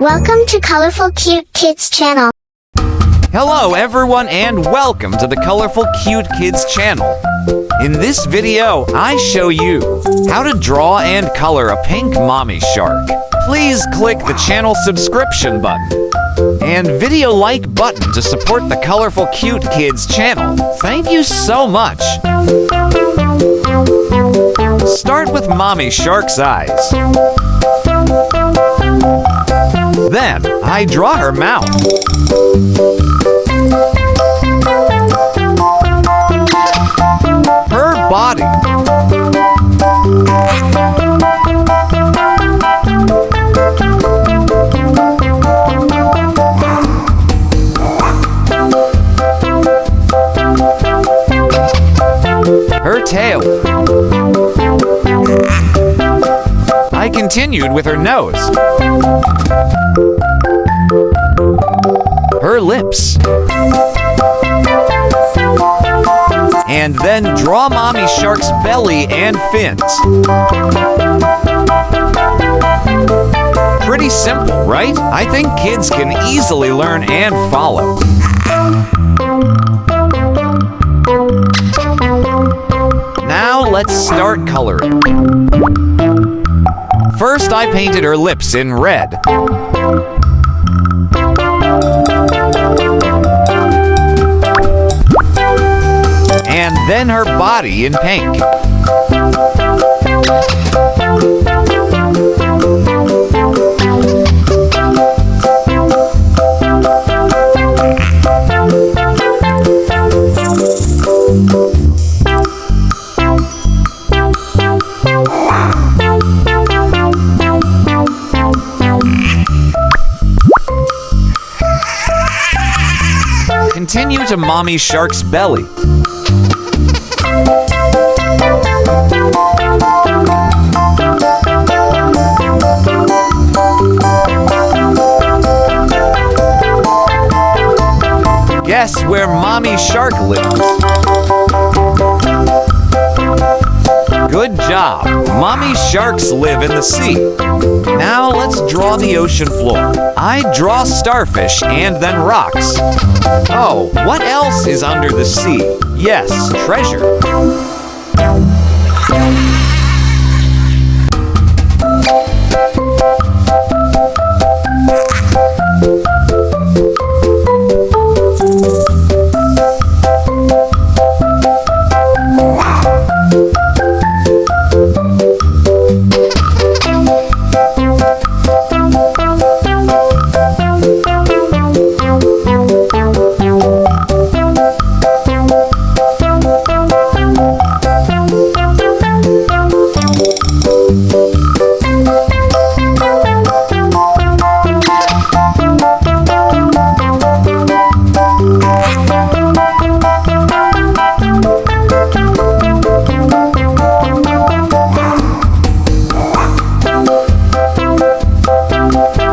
Welcome to Colorful Cute Kids Channel. Hello everyone and welcome to the Colorful Cute Kids Channel. In this video, I show you how to draw and color a pink mommy shark. Please click the channel subscription button and video like button to support the Colorful Cute Kids Channel. Thank you so much. Start with mommy shark's eyes. Then, I draw her mouth. Her body. Her tail. I continued with her nose. Her lips. And then draw mommy shark's belly and fins. Pretty simple, right? I think kids can easily learn and follow. Now let's start coloring. First, I painted her lips in red. And then her body in pink. Continue to mommy shark's belly. Guess where mommy shark lives? Good job! Mommy sharks live in the sea. Now let's draw the ocean floor. I draw starfish and then rocks. Oh, what else is under the sea? Yes, treasure.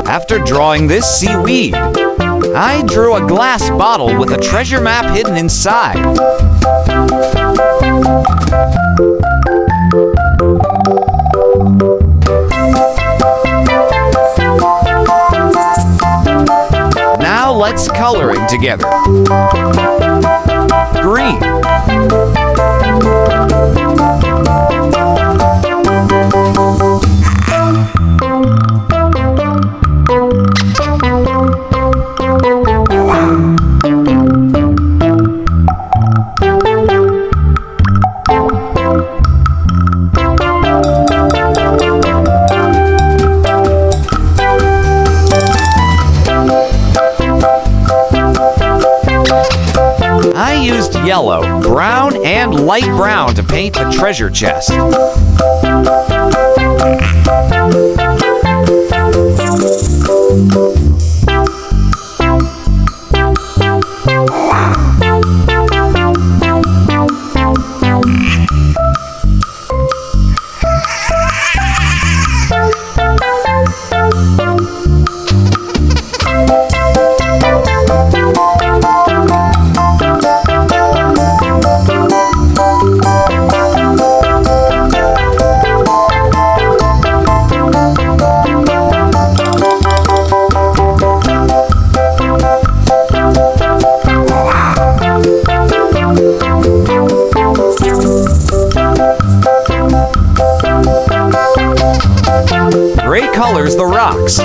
After drawing this seaweed, I drew a glass bottle with a treasure map hidden inside. Now let's coloring together. Green. I used yellow, brown, and light brown to paint the treasure chest. colors the rocks.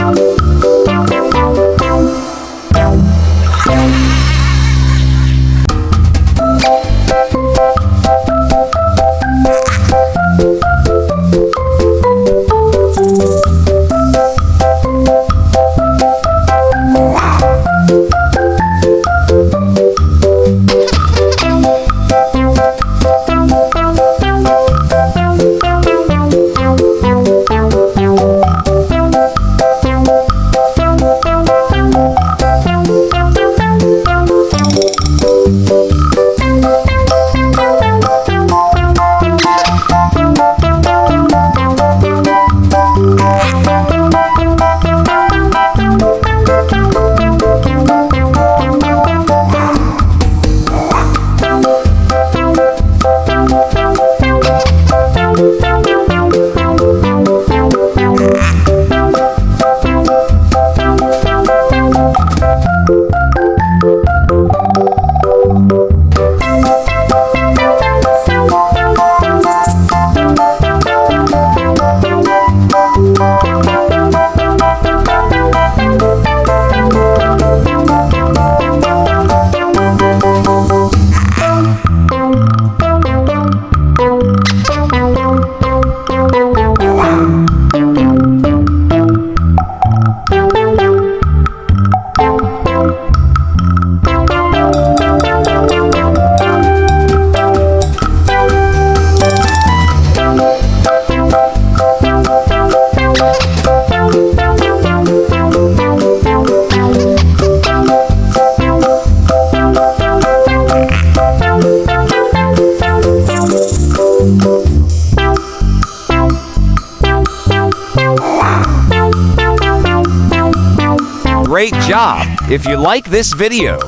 Great job! If you like this video,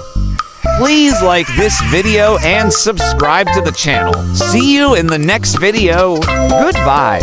please like this video and subscribe to the channel. See you in the next video. Goodbye.